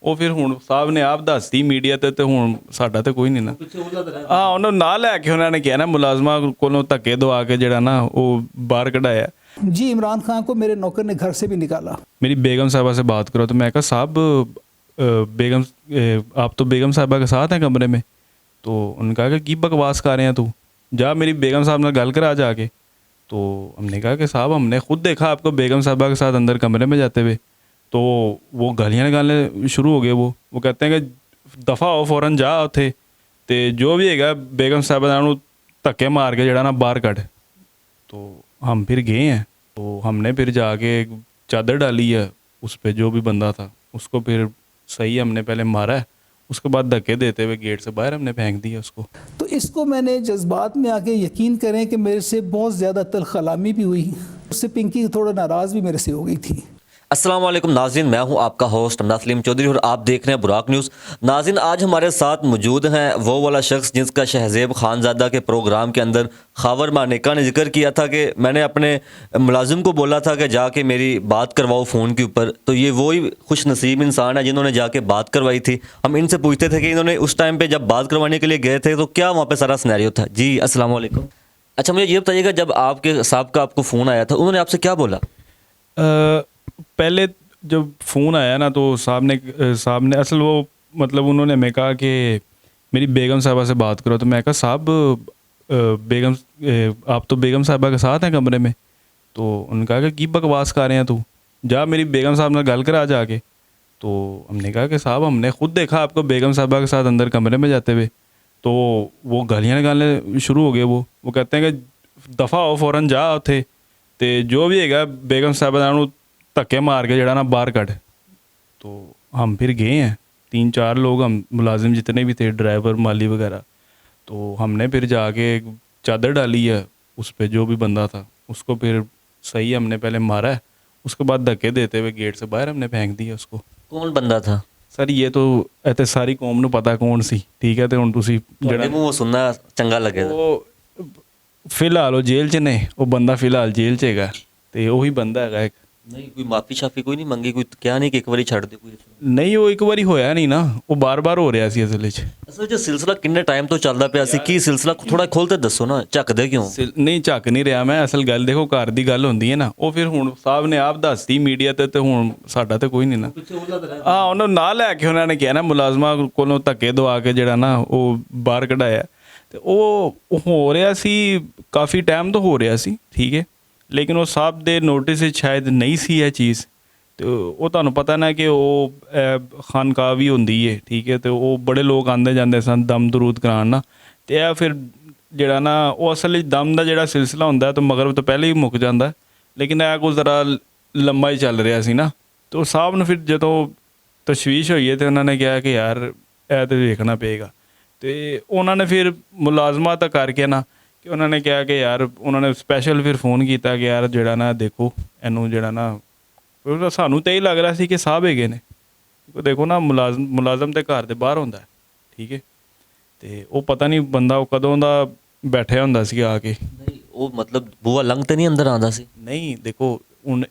ਉਹ ਫਿਰ ਹੁਣ ਸਾਹਿਬ ਨੇ ਆਪ ਦੱਸਤੀ ਮੀਡੀਆ ਤੇ ਹੁਣ ਸਾਡਾ ਤੇ ਕੋਈ ਨਹੀਂ ਨਾ। ਹਾਂ, ਉਹਨੂੰ ਨਾਲ ਲੈ ਕੇ ਉਹਨਾਂ ਨੇ ਕਿਹਾ ਨਾ ਮੁਲਾਜ਼ਮਾਂ ਕੋਲੋਂ ਧੱਕੇ ਦਵਾ ਕੇ ਜਿਹੜਾ ਨਾ ਉਹ ਬਾਹਰ ਕਢਾਇਆ। जी इमरान खान को मेरे नौकर ने घर से भी निकाला। मेरी बेगम साहबा से बात करो तो मैं कहा साहब बेगम आप तो बेगम साहबा के साथ हैं कमरे में। तो उन्होंने कहा कि बकवास कर रहे हैं तू, जा मेरी बेगम साहब ने गल करा जाके। तो हमने कहा कि साहब हमने खुद देखा आपको बेगम साहबा के साथ अंदर कमरे में जाते हुए। तो वो गालियाँ निकालने शुरू हो गए। वो कहते हैं कि दफ़ा हो फ़ौरन जा उत्थे ते जो भी है बेगम साहबा ਨੂੰ ਧੱਕੇ ਮਾਰ ਕੇ ਜਿਹੜਾ ਨਾ ਬਾਹਰ ਕੱਢ। तो हम फिर गए हैं, तो हमने फिर जाके चादर डाली है उस पर, जो भी बंदा था उसको फिर सही हमने पहले मारा है, उसके बाद धक्के देते हुए गेट से बाहर हमने फेंक दिया उसको। तो इसको मैंने जज्बात में आके यकीन करें कि मेरे से बहुत ज़्यादा तलखलामी भी हुई, उससे पिंकी थोड़ा नाराज़ भी मेरे से हो गई थी। अस्सलाम वालेकुम नाज़रीन, मैं हूं आपका होस्ट अमना सलीम चौधरी और आप देख रहे हैं बुराक न्यूज़। नाज़रीन, आज हमारे साथ मौजूद हैं वो वाला शख्स जिसका शहज़ेब खानज़ादा के प्रोग्राम के अंदर खावर मानेका ने जिक्र किया था कि मैंने अपने मुलाजिम को बोला था कि जाके मेरी बात करवाओ फ़ोन के ऊपर। तो ये वही खुश नसीब इंसान है जिन्होंने जाके बात करवाई थी। हम इनसे पूछते थे कि इन्होंने उस टाइम पर जब बात करवाने के लिए गए थे तो क्या वहाँ पर सारा सिनेरियो था। जी अस्सलाम वालेकुम। अच्छा, मुझे ये बताइएगा, जब आपके साहब का आपको फ़ोन आया था उन्होंने आपसे क्या बोला? पहले जब फ़ोन आया ना तो साहब ने असल वो मतलब उन्होंने हमें कहा कि मेरी बेगम साहबा से बात करो। तो मैं कहा साहब आप तो बेगम साहबा के साथ हैं कमरे में। तो उन्होंने कहा कि बकवास कर रहे हैं तू, जा मेरी बेगम साहब ने गल करा जाके। तो हमने कहा कि साहब हमने खुद देखा आपको बेगम साहबा के साथ अंदर कमरे में जाते हुए। तो वो गालियाँ निकालने शुरू हो गए। वो कहते हैं कि दफ़ा हो फ़ौरन जा उत्थे ते जो भी है बेगम साहबा ਨੂੰ ਧੱਕੇ मार के जड़ा ना बाहर कट। तो हम फिर गए हैं, 3-4 लोग, हम मुलाजिम जितने भी थे, ड्राइवर माली वगैरह। तो हमने फिर जाके चादर डाली है उस पर, जो भी बंदा था उसको फिर सही हमने पहले मारा है, उसके बाद धक्के देते हुए गेट से बाहर हमने फेंक दिया उसको। कौन बंदा था सर? ये तो इतने सारी कौम ਨੂੰ पता कौन सी, ठीक है। तो ਹੁਣ ਤੁਸੀਂ ਜਿਹੜਾ ਮੂੰਹ ਸੁਣਨਾ ਚੰਗਾ ਲੱਗੇਗਾ। ਉਹ ਫਿਲਹਾਲ ਉਹ ਜੇਲ੍ਹ 'ਚ ਨੇ, ਉਹ ਬੰਦਾ ਫਿਲਹਾਲ ਜੇਲ੍ਹ 'ਚ ਹੈਗਾ ਤੇ ਉਹੀ ਬੰਦਾ ਹੈਗਾ ਇੱਕ। नहीं कोई माफ़ी शाफी कोई नहीं मंगी, कोई क्या नहीं कि एक बारी छड़ दे कोई? ਨਹੀਂ ਉਹ ਇੱਕ ਵਾਰੀ ਹੋਇਆ ਨਹੀਂ ਨਾ, ਉਹ ਬਾਰ-ਬਾਰ ਹੋ ਰਿਹਾ ਸੀ ਅਸਲ ਵਿੱਚ। ਅਸਲ 'ਚ ਸਿਲਸਿਲਾ ਕਿੰਨੇ ਟਾਈਮ ਤੋਂ ਚੱਲਦਾ ਪਿਆ ਸੀ? ਕੀ ਸਿਲਸਿਲਾ ਥੋੜਾ ਖੋਲ ਕੇ ਦੱਸੋ ਨਾ, ਝੱਕਦੇ ਕਿਉਂ? ਨਹੀਂ ਝੱਕ ਨਹੀਂ ਰਿਹਾ ਮੈਂ। ਅਸਲ ਗੱਲ ਦੇਖੋ, ਘਰ ਦੀ ਗੱਲ ਹੁੰਦੀ ਹੈ ਨਾ, ਉਹ ਫਿਰ ਹੁਣ ਸਾਹਿਬ ਨੇ ਆਪ ਦੱਸਤੀ ਮੀਡੀਆ ਤੇ ਹੁਣ ਸਾਡਾ ਤੇ ਕੋਈ ਨਹੀਂ ਨਾ। ਹਾਂ, ਉਹਨੂੰ ਨਾਲ ਲੈ ਕੇ ਉਹਨਾਂ ਨੇ ਕਿਹਾ ਨਾ ਮੁਲਾਜ਼ਮਾਂ ਕੋਲੋਂ ਧੱਕੇ ਦਵਾ ਕੇ ਜਿਹੜਾ ਨਾ ਉਹ ਬਾਹਰ ਕਢਾਇਆ। ਤੇ ਉਹ ਹੋ ਰਿਹਾ ਸੀ, ਕਾਫੀ ਟਾਈਮ ਤੋਂ ਹੋ ਰਿਹਾ ਸੀ, ਠੀਕ ਹੈ। ਲੇਕਿਨ ਉਹ ਸਾਹਿਬ ਦੇ ਨੋਟਿਸ ਵਿੱਚ ਸ਼ਾਇਦ ਨਹੀਂ ਸੀ ਇਹ ਚੀਜ਼। ਤੇ ਉਹ ਤੁਹਾਨੂੰ ਪਤਾ ਨਾ ਕਿ ਉਹ ਖਾਨਕਾਹ ਵੀ ਹੁੰਦੀ ਹੈ, ਠੀਕ ਹੈ। ਤੇ ਉਹ ਬੜੇ ਲੋਕ ਆਉਂਦੇ ਜਾਂਦੇ ਸਨ ਦਮ ਦਰੂਦ ਕਰਾਉਣ ਨਾ। ਤੇ ਇਹ ਫਿਰ ਜਿਹੜਾ ਨਾ ਉਹ ਅਸਲ ਵਿੱਚ ਦਮ ਦਾ ਜਿਹੜਾ ਸਿਲਸਿਲਾ ਹੁੰਦਾ ਤਾਂ ਮਗਰਬ ਤੋਂ ਪਹਿਲੇ ਹੀ ਮੁੱਕ ਜਾਂਦਾ, ਲੇਕਿਨ ਇਹ ਕੁਝ ਜ਼ਰਾ ਲੰਮਾ ਹੀ ਚੱਲ ਰਿਹਾ ਸੀ ਨਾ। ਤੇ ਉਹ ਸਾਹਿਬ ਨੂੰ ਫਿਰ ਜਦੋਂ ਤਸ਼ਵੀਸ਼ ਹੋਈ ਹੈ ਤੇ ਉਹਨਾਂ ਨੇ ਕਿਹਾ ਕਿ ਯਾਰ ਇਹ ਤਾਂ ਵੇਖਣਾ ਪਏਗਾ। ਤੇ ਉਹਨਾਂ ਨੇ ਫਿਰ ਮੁਲਾਜ਼ਮਾਂ ਤਾਂ ਕਰਕੇ ਨਾ ਕਿ ਉਹਨਾਂ ਨੇ ਕਿਹਾ ਕਿ ਯਾਰ, ਉਹਨਾਂ ਨੇ ਸਪੈਸ਼ਲ ਫਿਰ ਫ਼ੋਨ ਕੀਤਾ ਕਿ ਯਾਰ ਜਿਹੜਾ ਨਾ ਦੇਖੋ ਇਹਨੂੰ ਜਿਹੜਾ ਨਾ, ਸਾਨੂੰ ਤਾਂ ਇਹ ਲੱਗ ਰਿਹਾ ਸੀ ਕਿ ਸਾਹਿਬ ਹੈਗੇ ਨੇ। ਦੇਖੋ ਨਾ ਮੁਲਾਜ਼ਮ ਤੇ ਘਰ ਦੇ ਬਾਹਰ ਹੁੰਦਾ, ਠੀਕ ਹੈ। ਤੇ ਉਹ ਪਤਾ ਨਹੀਂ ਬੰਦਾ ਉਹ ਕਦੋਂ ਦਾ ਬੈਠਿਆ ਹੁੰਦਾ ਸੀ ਆ ਕੇ। ਨਹੀਂ ਉਹ ਮਤਲਬ ਬੂਆ ਲੰਘ ਤੇ ਨਹੀਂ ਅੰਦਰ ਆਉਂਦਾ ਸੀ? ਨਹੀਂ ਦੇਖੋ, ਹੁਣ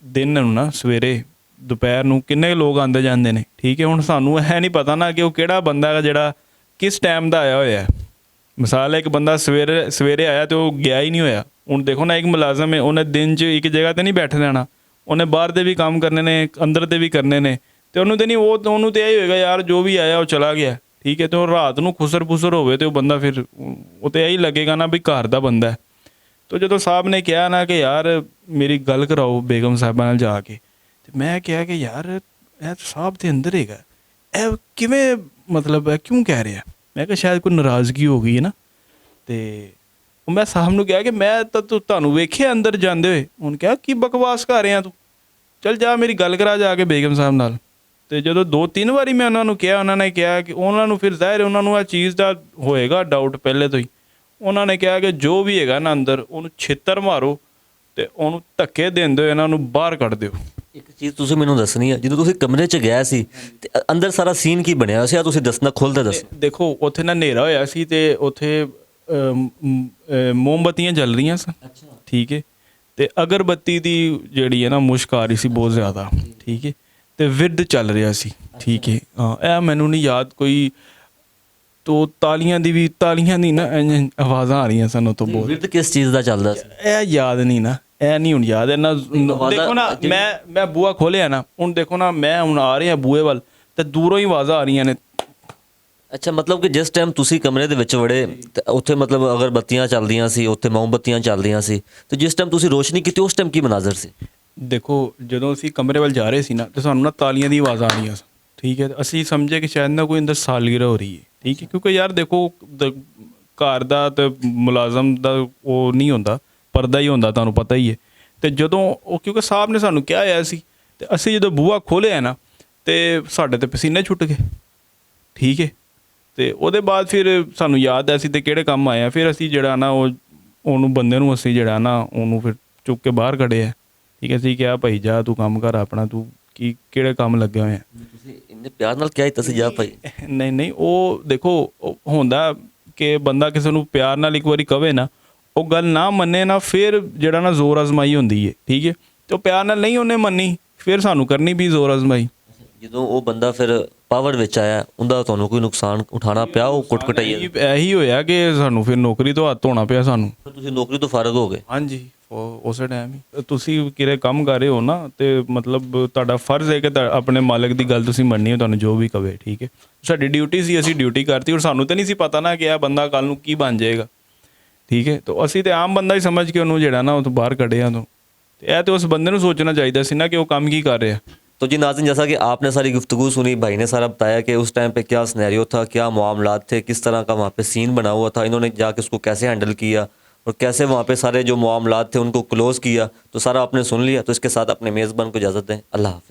ਦਿਨ ਨੂੰ ਨਾ ਸਵੇਰੇ ਦੁਪਹਿਰ ਨੂੰ ਕਿੰਨੇ ਲੋਕ ਆਉਂਦੇ ਜਾਂਦੇ ਨੇ, ਠੀਕ ਹੈ। ਹੁਣ ਸਾਨੂੰ ਇਹ ਨਹੀਂ ਪਤਾ ਨਾ ਕਿ ਉਹ ਕਿਹੜਾ ਬੰਦਾ ਹੈਗਾ ਜਿਹੜਾ ਕਿਸ ਟਾਈਮ ਦਾ ਆਇਆ ਹੋਇਆ। ਮਿਸਾਲ ਹੈ, ਇੱਕ ਬੰਦਾ ਸਵੇਰੇ ਆਇਆ ਤੇ ਉਹ ਗਿਆ ਹੀ ਨਹੀਂ ਹੋਇਆ। ਹੁਣ ਦੇਖੋ ਨਾ, ਇੱਕ ਮੁਲਾਜ਼ਮ ਹੈ, ਉਹਨੇ ਦਿਨ 'ਚ ਇੱਕ ਜਗ੍ਹਾ 'ਤੇ ਨਹੀਂ ਬੈਠ ਰਹਿਣਾ, ਉਹਨੇ ਬਾਹਰ ਦੇ ਵੀ ਕੰਮ ਕਰਨੇ ਨੇ, ਅੰਦਰ ਦੇ ਵੀ ਕਰਨੇ ਨੇ। ਤੇ ਉਹਨੂੰ ਤਾਂ ਨਹੀਂ, ਉਹਨੂੰ ਤਾਂ ਇਹ ਹੋਏਗਾ ਯਾਰ ਜੋ ਵੀ ਆਇਆ ਉਹ ਚਲਾ ਗਿਆ, ਠੀਕ ਹੈ। ਤੇ ਉਹ ਰਾਤ ਨੂੰ ਖੁਸਰ ਫੁਸਰ ਹੋਵੇ ਤੇ ਉਹ ਬੰਦਾ ਫਿਰ ਉਹ ਤਾਂ ਇਹੀ ਲੱਗੇਗਾ ਨਾ ਵੀ ਘਰ ਦਾ ਬੰਦਾ। ਤਾਂ ਜਦੋਂ ਸਾਹਿਬ ਨੇ ਕਿਹਾ ਨਾ ਕਿ ਯਾਰ ਮੇਰੀ ਗੱਲ ਕਰਾਓ ਬੇਗਮ ਸਾਹਿਬਾਂ ਨਾਲ ਜਾ ਕੇ, ਤੇ ਮੈਂ ਕਿਹਾ ਕਿ ਯਾਰ ਇਹ ਸਾਹਿਬ ਦੇ ਅੰਦਰ ਹੈਗਾ, ਇਹ ਕਿਵੇਂ ਮਤਲਬ ਹੈ, ਕਿਉਂ ਕਹਿ ਰਿਹਾ? ਮੈਂ ਕਿਹਾ ਸ਼ਾਇਦ ਕੋਈ ਨਾਰਾਜ਼ਗੀ ਹੋ ਗਈ ਹੈ ਨਾ। ਤੇ ਉਹ ਮੈਂ ਸਾਹਿਬ ਨੂੰ ਕਿਹਾ ਕਿ ਮੈਂ ਤਾਂ ਤੁਹਾਨੂੰ ਵੇਖਿਆ ਅੰਦਰ ਜਾਂਦੇ ਹੋਏ। ਉਹਨੇ ਕਿਹਾ ਕੀ ਬਕਵਾਸ ਕਰ ਰਿਹਾ ਤੂੰ, ਚੱਲ ਜਾ ਮੇਰੀ ਗੱਲ ਕਰਾ ਜਾ ਕੇ ਬੇਗਮ ਸਾਹਿਬ ਨਾਲ। ਤੇ ਜਦੋਂ 2-3 ਵਾਰੀ ਮੈਂ ਉਹਨਾਂ ਨੂੰ ਕਿਹਾ, ਉਹਨਾਂ ਨੇ ਕਿਹਾ ਕਿ ਉਹਨਾਂ ਨੂੰ ਫਿਰ ਜ਼ਾਹਿਰ ਉਹਨਾਂ ਨੂੰ ਇਹ ਚੀਜ਼ ਦਾ ਹੋਏਗਾ ਡਾਊਟ ਪਹਿਲੇ ਤੋਂ ਹੀ। ਉਹਨਾਂ ਨੇ ਕਿਹਾ ਕਿ ਜੋ ਵੀ ਹੈਗਾ ਨਾ ਅੰਦਰ ਉਹਨੂੰ ਛਿੱਤਰ ਮਾਰੋ ਤੇ ਉਹਨੂੰ ਧੱਕੇ ਦਿੰਦੇ ਹੋਏ ਇਹਨਾਂ ਨੂੰ ਬਾਹਰ ਕੱਢ ਦਿਓ। ਇੱਕ ਚੀਜ਼ ਤੁਸੀਂ ਮੈਨੂੰ ਦੱਸਣੀ ਹੈ, ਜਦੋਂ ਤੁਸੀਂ ਕਮਰੇ 'ਚ ਗਿਆ ਸੀ ਤੇ ਅੰਦਰ ਸਾਰਾ ਸੀਨ ਕੀ ਬਣਿਆ ਸੀ, ਤੁਸੀਂ ਦੱਸਣਾ, ਖੋਲ੍ਹ ਕੇ ਦੱਸੋ। ਦੇਖੋ ਉੱਥੇ ਨਾ ਹਨੇਰਾ ਹੋਇਆ ਸੀ ਤੇ ਉੱਥੇ ਮੋਮਬੱਤੀਆਂ ਜਲ ਰਹੀਆਂ ਸਨ, ਠੀਕ ਹੈ। ਤੇ ਅਗਰਬੱਤੀ ਦੀ ਜਿਹੜੀ ਹੈ ਨਾ ਮੁਸ਼ਕ ਆ ਰਹੀ ਸੀ ਬਹੁਤ ਜ਼ਿਆਦਾ, ਠੀਕ ਹੈ। ਤੇ ਵਿਰਦ ਚੱਲ ਰਿਹਾ ਸੀ, ਠੀਕ ਹੈ ਇਹ ਮੈਨੂੰ ਨਹੀਂ ਯਾਦ ਕੋਈ ਤੋ ਤਾਲੀਆਂ ਦੀ ਨਾ ਇੰਝ ਆਵਾਜ਼ਾਂ ਆ ਰਹੀਆਂ ਸਾਨੂੰ ਤੋਂ ਬਹੁਤ ਵਿਰਦ ਕਿਸ ਚੀਜ਼ ਦਾ ਚੱਲਦਾ ਸੀ? ਇਹ ਯਾਦ ਨਹੀਂ ਨਾ ਇਹ ਨਹੀਂ ਹੁਣ ਯਾਦ ਇਹਨਾਂ ਦੇਖੋ ਨਾ ਮੈਂ ਬੂਆ ਖੋਲਿਆ ਨਾ ਹੁਣ ਦੇਖੋ ਨਾ ਮੈਂ ਹੁਣ ਆ ਰਿਹਾ ਬੂਏ ਵੱਲ ਤੇ ਦੂਰੋਂ ਹੀ ਆਵਾਜ਼ਾਂ ਆ ਰਹੀਆਂ ਨੇ ਅੱਛਾ ਮਤਲਬ ਕਿ ਜਿਸ ਟਾਈਮ ਤੁਸੀਂ ਕਮਰੇ ਦੇ ਵਿੱਚ ਵੜੇ ਤੇ ਉੱਥੇ ਮਤਲਬ ਅਗਰ ਬੱਤੀਆਂ ਚੱਲਦੀਆਂ ਸੀ ਉੱਥੇ ਮੋਮਬੱਤੀਆਂ ਚੱਲਦੀਆਂ ਸੀ ਤੇ ਜਿਸ ਟਾਈਮ ਤੁਸੀਂ ਰੋਸ਼ਨੀ ਕੀਤੀ ਉਸ ਟਾਈਮ ਕੀ ਮਨਾਜ਼ਰ ਸੀ? ਦੇਖੋ ਜਦੋਂ ਅਸੀਂ ਕਮਰੇ ਵੱਲ ਜਾ ਰਹੇ ਸੀ ਨਾ ਤੇ ਸਾਨੂੰ ਨਾ ਤਾਲੀਆਂ ਦੀ ਆਵਾਜ਼ ਆ ਰਹੀਆਂ ਸੀ ਠੀਕ ਹੈ ਅਸੀਂ ਸਮਝੇ ਕਿ ਸ਼ਾਇਦ ਨਾ ਕੋਈ ਅੰਦਰ ਸਾਲਗਿਰਾ ਹੋ ਰਹੀ ਹੈ ਠੀਕ ਹੈ ਕਿਉਂਕਿ ਯਾਰ ਦੇਖੋ ਘਰ ਦਾ ਤੇ ਮੁਲਾਜ਼ਮ ਦਾ ਉਹ ਨਹੀਂ ਹੁੰਦਾ ਪਰਦਾ ਹੀ ਹੁੰਦਾ ਤੁਹਾਨੂੰ ਪਤਾ ਹੀ ਹੈ ਤੇ ਜਦੋਂ ਉਹ ਕਿਉਂਕਿ ਸਾਹਿਬ ਨੇ ਸਾਨੂੰ ਕਿਹਾ ਹੋਇਆ ਸੀ ਤੇ ਅਸੀਂ ਜਦੋਂ ਬੂਹਾ ਖੋਲ੍ਹਿਆ ਨਾ ਤੇ ਸਾਡੇ ਤੇ ਪਸੀਨੇ ਛੁੱਟ ਗਏ ਠੀਕ ਹੈ ਤੇ ਉਹਦੇ ਬਾਅਦ ਫਿਰ ਸਾਨੂੰ ਯਾਦ ਆਇਆ ਸੀ ਤੇ ਕਿਹੜੇ ਕੰਮ ਆਇਆ ਫਿਰ ਅਸੀਂ ਜਿਹੜਾ ਨਾ ਉਹਨੂੰ ਬੰਦੇ ਨੂੰ ਅਸੀਂ ਜਿਹੜਾ ਨਾ ਉਹਨੂੰ ਫਿਰ ਚੁੱਕ ਕੇ ਬਾਹਰ ਕੱਢਿਆ ਠੀਕ ਹੈ ਅਸੀਂ ਕਿਹਾ ਭਾਈ ਜਾ ਤੂੰ ਕੰਮ ਕਰ ਆਪਣਾ ਤੂੰ ਕੀ ਕਿਹੜੇ ਕੰਮ ਲੱਗੇ ਹੋਏ ਆ ਤੁਸੀਂ ਇੰਨੇ ਪਿਆਰ ਨਾਲ ਕਿਹਾ ਤੁਸੀਂ ਜਾ ਭਾਈ ਨਹੀਂ ਉਹ ਦੇਖੋ ਉਹ ਹੁੰਦਾ ਕਿ ਬੰਦਾ ਕਿਸੇ ਨੂੰ ਪਿਆਰ ਨਾਲ ਇੱਕ ਵਾਰੀ ਕਵੇ ਨਾ ਉਹ ਗੱਲ ਨਾ ਮੰਨੇ ਨਾ ਫਿਰ ਜਿਹੜਾ ਨਾ ਜ਼ੋਰ ਅਜ਼ਮਾਈ ਹੁੰਦੀ ਹੈ ਠੀਕ ਹੈ ਤੇ ਉਹ ਪਿਆਰ ਨਾਲ ਨਹੀਂ ਉਹਨੇ ਮੰਨੀ ਫਿਰ ਸਾਨੂੰ ਕਰਨੀ ਵੀ ਜ਼ੋਰ ਅਜ਼ਮਾਈ ਜਦੋਂ ਉਹ ਬੰਦਾ ਫਿਰ ਪਾਵਰ ਵਿੱਚ ਆਇਆ ਉਹਦਾ ਤੁਹਾਨੂੰ ਕੋਈ ਨੁਕਸਾਨ ਉਠਾਉਣਾ ਪਿਆ ਉਹ ਕੁੱਟ-ਕੁਟਾਈ ਇਹੀ ਹੋਇਆ ਕਿ ਸਾਨੂੰ ਫਿਰ ਨੌਕਰੀ ਤੋਂ ਹੱਥ ਧੋਣਾ ਪਿਆ ਸਾਨੂੰ ਤੁਸੀਂ ਨੌਕਰੀ ਤੋਂ ਫਾਰਗ ਹੋ ਗਏ? ਹਾਂਜੀ ਉਸੇ ਟਾਈਮ ਹੀ ਤੁਸੀਂ ਕਿਰੇ ਕੰਮ ਕਰ ਰਹੇ ਹੋ ਨਾ ਤੇ ਮਤਲਬ ਤੁਹਾਡਾ ਫਰਜ਼ ਹੈ ਕਿ ਆਪਣੇ ਮਾਲਕ ਦੀ ਗੱਲ ਤੁਸੀਂ ਮੰਨਣੀ ਹੋ ਤੁਹਾਨੂੰ ਜੋ ਵੀ ਕਵੇ ਠੀਕ ਹੈ ਸਾਡੀ ਡਿਊਟੀ ਸੀ ਅਸੀਂ ਡਿਊਟੀ ਕਰਤੀ ਔਰ ਸਾਨੂੰ ਤਾਂ ਨਹੀਂ ਸੀ ਪਤਾ ਨਾ ਕਿ ਇਹ ਬੰਦਾ ਕੱਲ ਨੂੰ ਕੀ ਬਣ ਜਾਏਗਾ ਠੀਕ ਹੈ ਤਾਂ ਅਸੀਂ ਤੇ ਆਮ ਬੰਦਾ ਹੀ ਸਮਝ ਕੇ ਉਹਨੂੰ ਜਿਹੜਾ ਨਾ ਉਹ ਤੋਂ ਬਾਹਰ ਕੱਢਿਆ ਤੋਂ ਤੇ ਇਹ ਤੇ ਉਸ ਬੰਦੇ ਨੂੰ ਸੋਚਣਾ ਚਾਹੀਦਾ ਸੀ ਨਾ कि वो काम की कर रहा है। तो जी नाज़रीन जैसा कि आपने सारी गुफ्तगू सुनी भाई ने सारा बताया कि उस टाइम पे क्या सिनेरियो था क्या मामलात थे किस तरह का वहाँ पे सीन बना हुआ था इन्होंने जाके उसको कैसे हैंडल किया और कैसे वहाँ पे सारे जो मामलात थे उनको क्लोज़ किया तो सारा आपने सुन लिया। तो इसके साथ अपने मेज़बान को इजाज़त दें। अल्लाह हाफ़िज़।